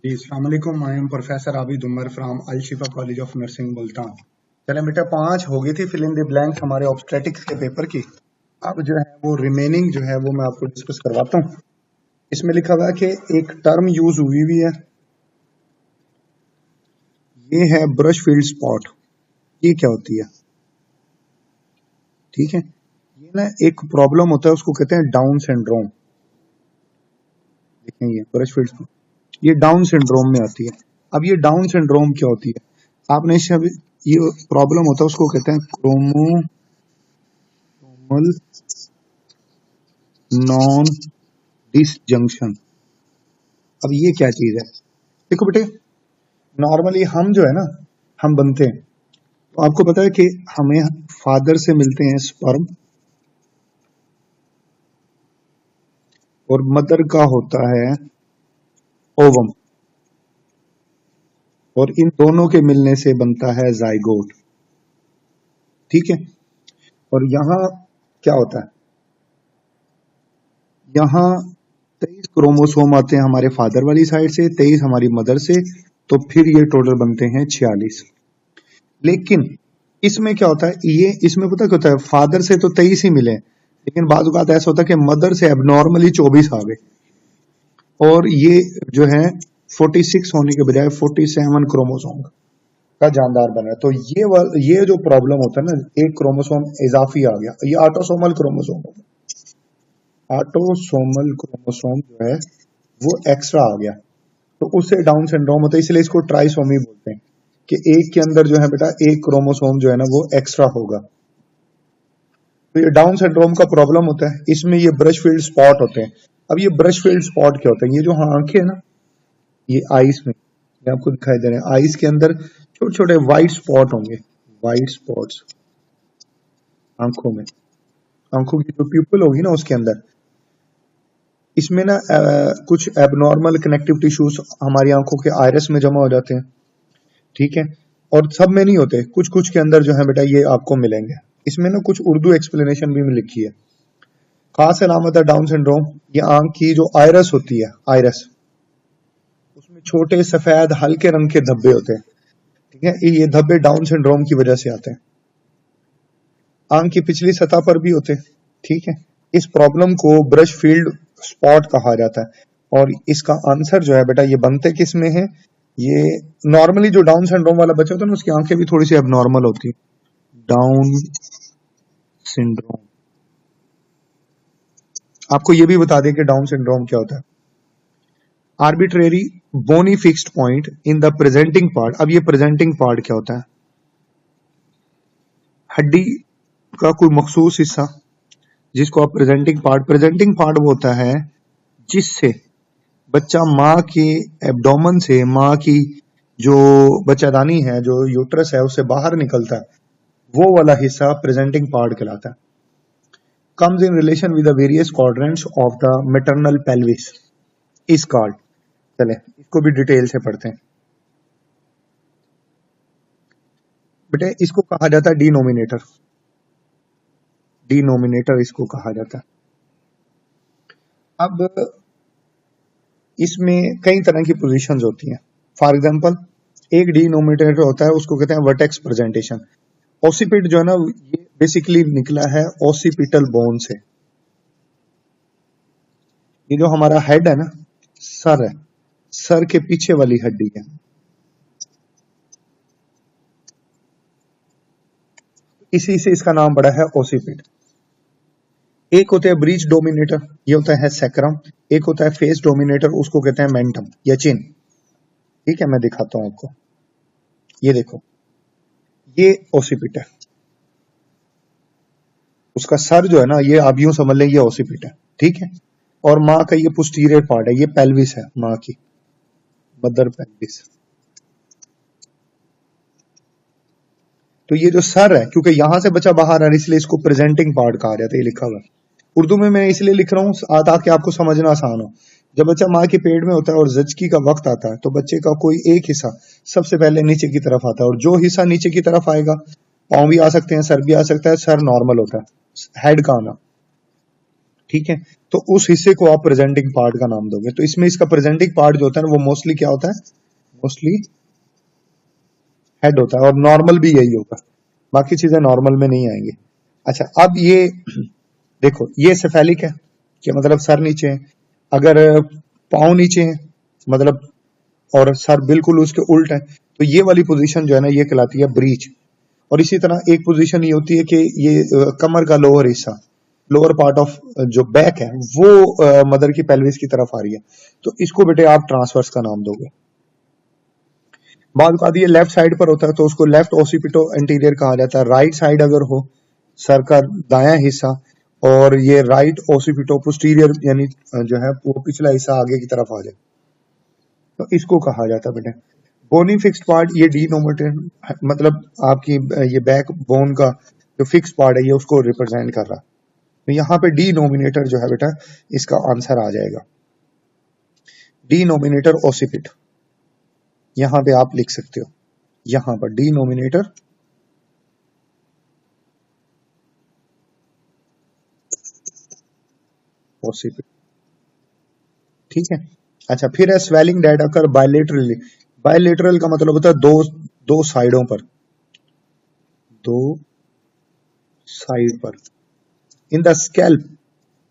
जी, अस्सलाम वालेकुम। I am professor Abid Umar from Al Shifa college of nursing Multan. चले बेटा, 5 हो गई थी फिल इन द ब्लैंक्स हमारे ऑब्स्टेटिक्स के पेपर की। अब जो है वो रिमेनिंग जो है वो मैं आपको डिस्कस करवाता हूँ। इसमें लिखा हुआ है कि एक टर्म यूज हुई हुई है, ये है ब्रश फील्ड स्पॉट। ये क्या होती है? ठीक है, ये ना एक प्रॉब्लम होता है, उसको कहते हैं डाउन सिंड्रोम। देखें, ये ब्रश फील्ड स्पॉट ये डाउन सिंड्रोम में आती है। अब ये डाउन सिंड्रोम क्या होती है? आपने सब ये प्रॉब्लम होता है, उसको कहते हैं क्रोमोसोमल नॉन डिसजंक्शन। अब ये क्या चीज है? देखो बेटे, नॉर्मली हम जो है ना, हम बनते हैं तो आपको पता है कि हमें फादर से मिलते हैं स्पर्म, और मदर का होता है ओवम, और इन दोनों के मिलने से बनता है जाइगोट। ठीक है, और यहाँ क्या होता है? यहाँ 23 क्रोमोसोम आते हैं हमारे फादर वाली साइड से, 23 हमारी मदर से, तो फिर ये टोटल बनते हैं 46। लेकिन इसमें क्या होता है, ये इसमें पता क्या होता है, फादर से तो 23 ही मिले, लेकिन बाद बात ऐसा होता है कि मदर से एबनॉर्मली 24 आ गए, और ये जो है 46 होने के बजाय 47 क्रोमोसोम का जानदार बना है। तो ये जो प्रॉब्लम होता है ना, एक क्रोमोसोम इजाफी आ गया, ये ऑटोसोमल क्रोमोसोम होता है। ऑटोसोमल क्रोमोसोम जो है वो एक्स्ट्रा आ गया, तो उससे डाउन सिंड्रोम होता है। इसलिए इसको ट्राइसोमी बोलते हैं कि एक के अंदर जो है बेटा एक क्रोमोसोम जो है ना वो एक्स्ट्रा होगा। तो ये डाउन सिंड्रोम का प्रॉब्लम होता है। इसमें ये ब्रश फील्ड स्पॉट होते हैं। अब ये ब्रश फील्ड स्पॉट क्या होता है? ये जो आंखें है ना, ये आईज में, ये आपको दिखाई दे रहे हैं, आईज के अंदर छोटे छोटे व्हाइट स्पॉट होंगे, व्हाइट स्पॉट्स आंखों में, आंखों की जो प्यूपिल होगी ना उसके अंदर, इसमें ना कुछ एबनॉर्मल कनेक्टिव टिश्यूज हमारी आंखों के आयरस में जमा हो जाते हैं। ठीक है, और सब में नहीं होते, कुछ कुछ के अंदर जो है बेटा ये आपको मिलेंगे। इसमें ना कुछ उर्दू एक्सप्लेनेशन भी लिखी है। खास अलामत है डाउन सिंड्रोम, ये आंख की जो आयरस होती है, आयरस, उसमें छोटे सफेद हल्के रंग के धब्बे होते हैं। ठीक है, ये धब्बे डाउन सिंड्रोम की वजह से आते हैं। आंख की पिछली सतह पर भी होते हैं। ठीक है, इस प्रॉब्लम को ब्रश फील्ड स्पॉट कहा जाता है। और इसका आंसर जो है बेटा ये बनते किस में है? ये नॉर्मली जो डाउन सिंड्रोम वाला बच्चा होता है ना, उसकी आंखें भी थोड़ी सी एबनॉर्मल होती है। डाउन सिंड्रोम, आपको ये भी बता दें कि डाउन सिंड्रोम क्या होता है। Arbitrary bony fixed point in the presenting part. अब ये प्रेजेंटिंग पार्ट क्या होता है? हड्डी का कोई मखसूस हिस्सा, जिसको आप प्रेजेंटिंग पार्ट वो होता है जिससे बच्चा माँ के एब्डोमेन से, माँ की जो बच्चादानी है, जो यूट्रस है, उससे बाहर निकलता है, वो वाला हिस्सा प्रेजेंटिंग पार्ट कहलाता है। Comes in relation with the various quadrants of the maternal pelvis is called. चले इसको भी डिटेल से पढ़ते हैं बेटे। इसको कहा जाता है डिनोमिनेटर, डिनोमिनेटर इसको कहा जाता है। अब इसमें कई तरह की पोजीशंस होती हैं। फॉर एग्जांपल, एक डिनोमिनेटर होता है, उसको कहते हैं वर्टेक्स प्रेजेंटेशन। ओसिपिट जो है ना, ये बेसिकली निकला है ओसिपिटल बोन से। ये जो हमारा हेड है ना, सर है, सर के पीछे वाली हड्डी है, इसी से इसका नाम पड़ा है ओसिपिट। एक होता है ब्रीच डोमिनेटर, ये होता है सैक्रम। एक होता है फेस डोमिनेटर, उसको कहते हैं मेंटम या चिन। ठीक है, मैं दिखाता हूं आपको, ये देखो, ये ओसिपिट है, उसका सर जो है ना, ये आप यूं समझ लें ये ओसिपिट है। ठीक है, और माँ का ये पोस्टीरियर पार्ट है, ये पेल्विस है, माँ की मदर पेल्विस। तो ये जो सर है, क्योंकि यहां से बच्चा बाहर आ रहा है, इसलिए इसको प्रेजेंटिंग पार्ट कहा जाता है। ये लिखा हुआ है उर्दू में, मैं इसलिए लिख रहा हूँ ताकि आपको समझना आसान हो। जब बच्चा माँ के पेट में होता है और जचकी का वक्त आता है, तो बच्चे का कोई एक हिस्सा सबसे पहले नीचे की तरफ आता है, और जो हिस्सा नीचे की तरफ आएगा, पाँव भी आ सकते हैं, सर भी आ सकता है, सर नॉर्मल होता है, हेड का आना। ठीक है, तो उस हिस्से को आप प्रेजेंटिंग पार्ट का नाम दोगे। तो इसमें इसका प्रेजेंटिंग पार्ट जो होता है ना वो मोस्टली क्या होता है, मोस्टली हेड होता है, और नॉर्मल भी यही होगा, बाकी चीजें नॉर्मल में नहीं आएंगी। अच्छा, अब ये देखो, ये सेफेलिक है कि मतलब सर नीचे है, अगर पाँव नीचे है मतलब, और सर बिल्कुल उसके उल्ट है, तो ये वाली पोजीशन जो है ना ये कहलाती है ब्रीच। और इसी तरह एक पोजीशन ये होती है कि ये कमर का लोअर हिस्सा, लोअर पार्ट ऑफ जो बैक है वो मदर की पेल्विस की तरफ आ रही है, तो इसको बेटे आप ट्रांसवर्स का नाम दोगे। बाद ये लेफ्ट साइड पर होता है तो उसको लेफ्ट ओसिपिटो एंटीरियर कहा जाता है। राइट साइड अगर हो, सर का दायां हिस्सा, और ये राइट ओसिपिटो पोस्टीरियर यानी जो है वो पिछला हिस्सा आगे की तरफ आ जाए, तो इसको कहा जाता है बेटे बोनी फिक्स्ड पार्ट। ये डिनोमिनेटर मतलब आपकी ये बैक बोन का जो फिक्स पार्ट है ये उसको रिप्रेजेंट कर रहा है। तो यहाँ पे डिनोमिनेटर जो है बेटा इसका आंसर आ जाएगा, डिनोमिनेटर ओसिपिट। यहां पे आप लिख सकते हो, यहां पर डिनोमिनेटर ओसिपिट, ठीक है। अच्छा, फिर है स्वेलिंग डेट अकर बायलेटरली। बायलेटरल का मतलब होता है दो दो साइडों पर, दो साइड पर। In the scalp,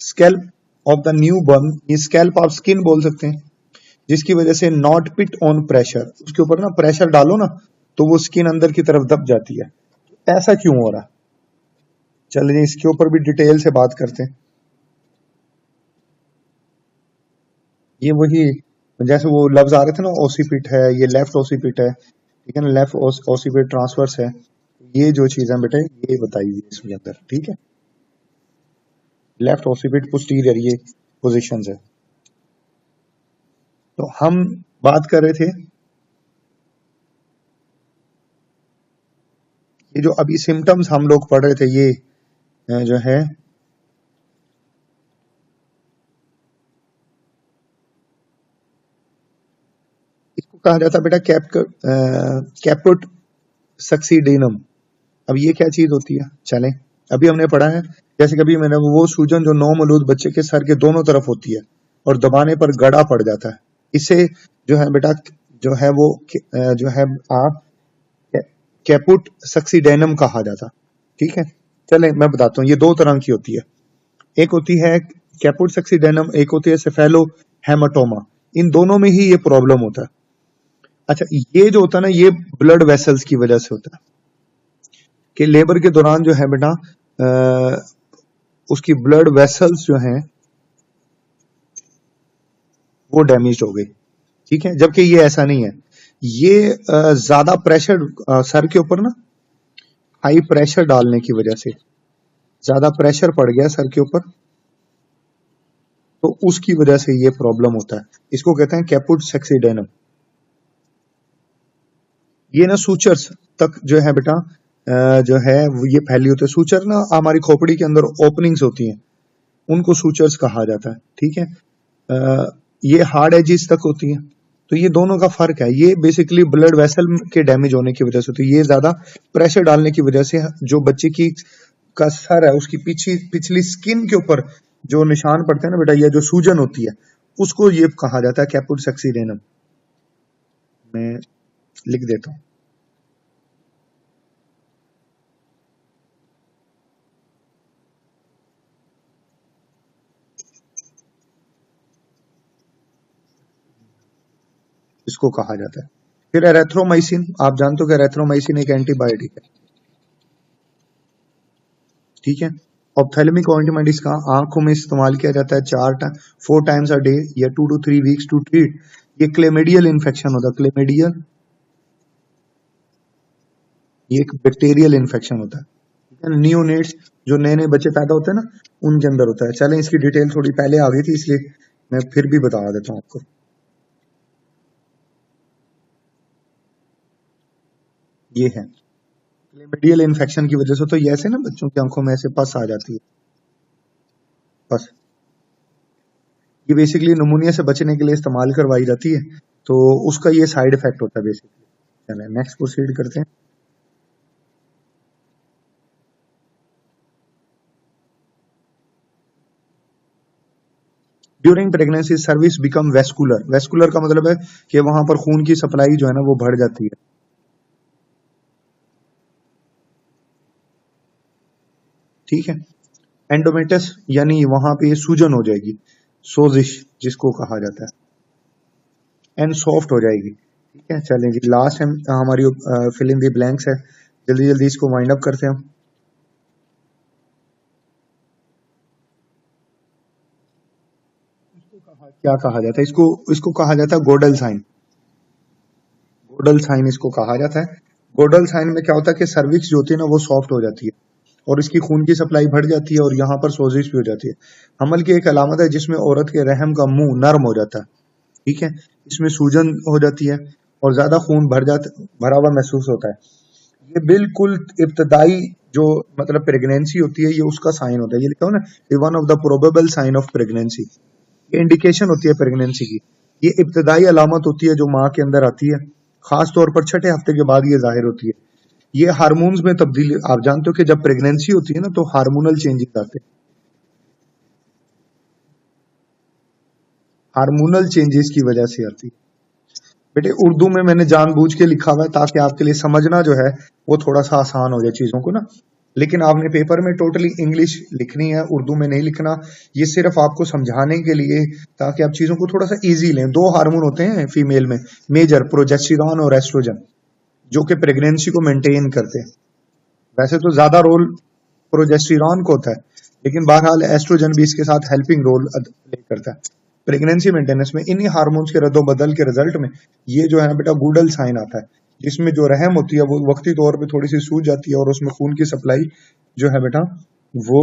scalp of the new burn, ये स्कैल्प आप स्किन बोल सकते हैं, जिसकी वजह से नॉट पिट ऑन प्रेशर, उसके ऊपर ना प्रेशर डालो ना तो वो स्किन अंदर की तरफ दब जाती है। ऐसा क्यों हो रहा है, चलिए इसके ऊपर भी डिटेल से बात करते हैं। ये वही जैसे वो लफ्ज आ रहे थे ना, ओसीपिट है, ये लेफ्ट ओसीपिट है, ठीक है ना, लेफ्ट ओसीपिट ट्रांसवर्स है, ये जो चीज है बेटे ये बताई हुई है इसके अंदर, ठीक है। लेफ्ट ओसीपिट पोस्टीरियर ये पोजीशंस है। तो हम बात कर रहे थे ये जो अभी सिम्टम्स हम लोग पढ़ रहे थे, ये जो है इसको कहा जाता है बेटा कैपुट सक्सीडेनम। अब ये क्या चीज होती है, चलें अभी हमने पढ़ा है, जैसे कभी मैंने वो सूजन जो नौमौलूद बच्चे के सर के दोनों तरफ होती है और दबाने पर गड़ा पड़ जाता है, इसे जो है बेटा जो है वो जो है आप कैपुट सक्सीडेनम कहा जाता, ठीक है। चले मैं बताता हूँ, ये दो तरह की होती है, एक होती है कैपुट सक्सीडेनम, एक होती है सेफेलो हेमाटोमा। इन दोनों में ही ये प्रॉब्लम होता है। अच्छा, ये जो होता है ना ये ब्लड वेसल्स की वजह से होता है कि लेबर के दौरान जो है बेटा उसकी ब्लड वेसल्स जो हैं वो डैमेज हो गई, ठीक है। जबकि ये ऐसा नहीं है, ये ज्यादा प्रेशर सर के ऊपर ना हाई प्रेशर डालने की वजह से, ज्यादा प्रेशर पड़ गया सर के ऊपर तो उसकी वजह से ये प्रॉब्लम होता है। इसको कहते हैं कैपुट सक्सीडेनम। ये ना सूचर्स तक जो है बेटा जो है ये फैली होती है। सूचर ना हमारी खोपड़ी के अंदर ओपनिंग्स होती हैं, उनको सूचर्स कहा जाता है, ठीक है। ये हार्ड एजिस तक होती है। तो ये दोनों का फर्क है, ये बेसिकली ब्लड वेसल के डैमेज होने की वजह से होती है, ये ज्यादा प्रेशर डालने की वजह से जो बच्चे की का सर है उसकी पिछली स्किन के ऊपर जो निशान पड़ते हैं ना बेटा, ये जो सूजन होती है उसको ये कहा जाता है कैपुट सक्सीडेनम। मैं लिख देता हूं, इसको कहा जाता है। फिर एरेथ्रोमाइसिन, आप जानते हो कि एरेथ्रोमाइसिन एक एंटीबायोटिक है, ठीक है। ऑप्थेल्मिक ऑइंटमेंट इसका आंखों में इस्तेमाल किया जाता है 4 टाइम्स अ डे या 2 to 3 वीक्स टू ट्रीट। ये क्लेमेडियल इन्फेक्शन होता है, क्लेमेडियल ये एक बैक्टीरियल इन्फेक्शन होता है, ठीक है। नियोनेट्स जो नए नए बच्चे पैदा होते हैं ना उनके अंदर होता है। चलें इसकी डिटेल थोड़ी पहले आ गई थी इसलिए मैं फिर भी बता देता हूँ आपको। ये है क्लेमेडियल इन्फेक्शन की वजह से, तो ये ऐसे ना बच्चों की आंखों में ऐसे पस आ जाती है, पस। ये बेसिकली निमोनिया से बचने के लिए इस्तेमाल करवाई जाती है, तो उसका ये साइड इफेक्ट होता है बेसिकली। चलें नेक्स्ट प्रोसीड करते हैं। During pregnancy service become vascular. Vascular का मतलब है कि वहां पर खून की सप्लाई जो है ना वो बढ़ जाती है। ठीक है। एंडोमेटस यानी वहां पे सूजन हो जाएगी, सोजिश जिसको कहा जाता है, एंड सॉफ्ट हो जाएगी। ठीक है, चलें जी, लास्ट हमारी फिल इन द ब्लैंक्स है, जल्दी जल्दी इसको वाइंड अप करते हैं हम। क्या कहा जाता है इसको? इसको कहा जाता है गोडल साइन। गोडल साइन इसको कहा जाता है। गोडल साइन में क्या होता है कि सर्विक्स जो होती है ना वो सॉफ्ट हो जाती है और इसकी खून की सप्लाई बढ़ जाती है और यहाँ पर सोजिश भी हो जाती है। हमल की एक अलामत है जिसमें औरत के रहम का मुंह नरम हो जाता है। ठीक है, इसमें सूजन हो जाती है और ज्यादा खून भरा हुआ महसूस होता है। ये बिल्कुल इब्तदाई जो मतलब प्रेगनेंसी होती है ये उसका साइन होता है। ये लिखा हो ना, one of the probable sign of pregnancy, ये इंडिकेशन होती है प्रेगनेंसी की। ये इब्तदाई अलामत होती है जो माँ के अंदर आती है, खास तौर पर छठे हफ्ते के बाद ये जाहिर होती है। ये हार्मोन्स में तब्दीली, आप जानते हो कि जब प्रेगनेंसी होती है ना तो हार्मोनल चेंजेस आते हैं। हार्मोनल चेंजेस की वजह से आती है। बेटे उर्दू में मैंने जानबूझ के लिखा हुआ है ताकि आपके लिए समझना जो है वो थोड़ा सा आसान हो जाए चीजों को ना, लेकिन आपने पेपर में टोटली इंग्लिश लिखनी है, उर्दू में नहीं लिखना। ये सिर्फ आपको समझाने के लिए ताकि आप चीजों को थोड़ा सा इजी लें। दो हार्मोन होते हैं फीमेल में मेजर, प्रोजेस्टेरॉन और एस्ट्रोजन, जो कि प्रेगनेंसी को मेंटेन करते हैं। वैसे तो ज्यादा रोल प्रोजेस्टेरॉन को होता है, लेकिन बहरहाल एस्ट्रोजन भी इसके साथ हेल्पिंग रोल प्ले करता है प्रेगनेंसी मेंटेनेंस में। इन्हीं हार्मोन्स के रद्दोबदल के रिजल्ट में ये जो है ना बेटा गूडल साइन आता है, जिसमें जो रहम होती है वो वक्ती तौर पे थोड़ी सी सूज जाती है और उसमें खून की सप्लाई जो है बेटा वो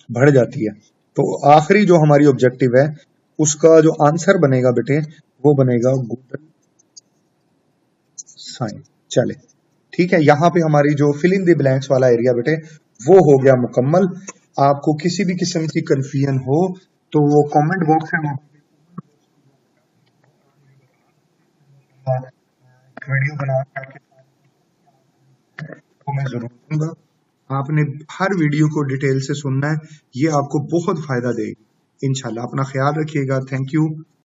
बढ़ जाती है। तो आखिरी जो हमारी ऑब्जेक्टिव है उसका जो आंसर बनेगा बेटे वो बनेगा गूडल साइन। चले ठीक है, यहाँ पे हमारी जो फिल इन द ब्लैंक्स वाला एरिया बेटे वो हो गया मुकम्मल। आपको किसी भी किस्म की कंफ्यूजन हो तो वो कमेंट बॉक्स है, वीडियो बना के आपको मैं जरूर दूंगा। आपने हर वीडियो को डिटेल से सुनना है, ये आपको बहुत फायदा देगी इंशाल्लाह। अपना ख्याल रखिएगा। Thank you.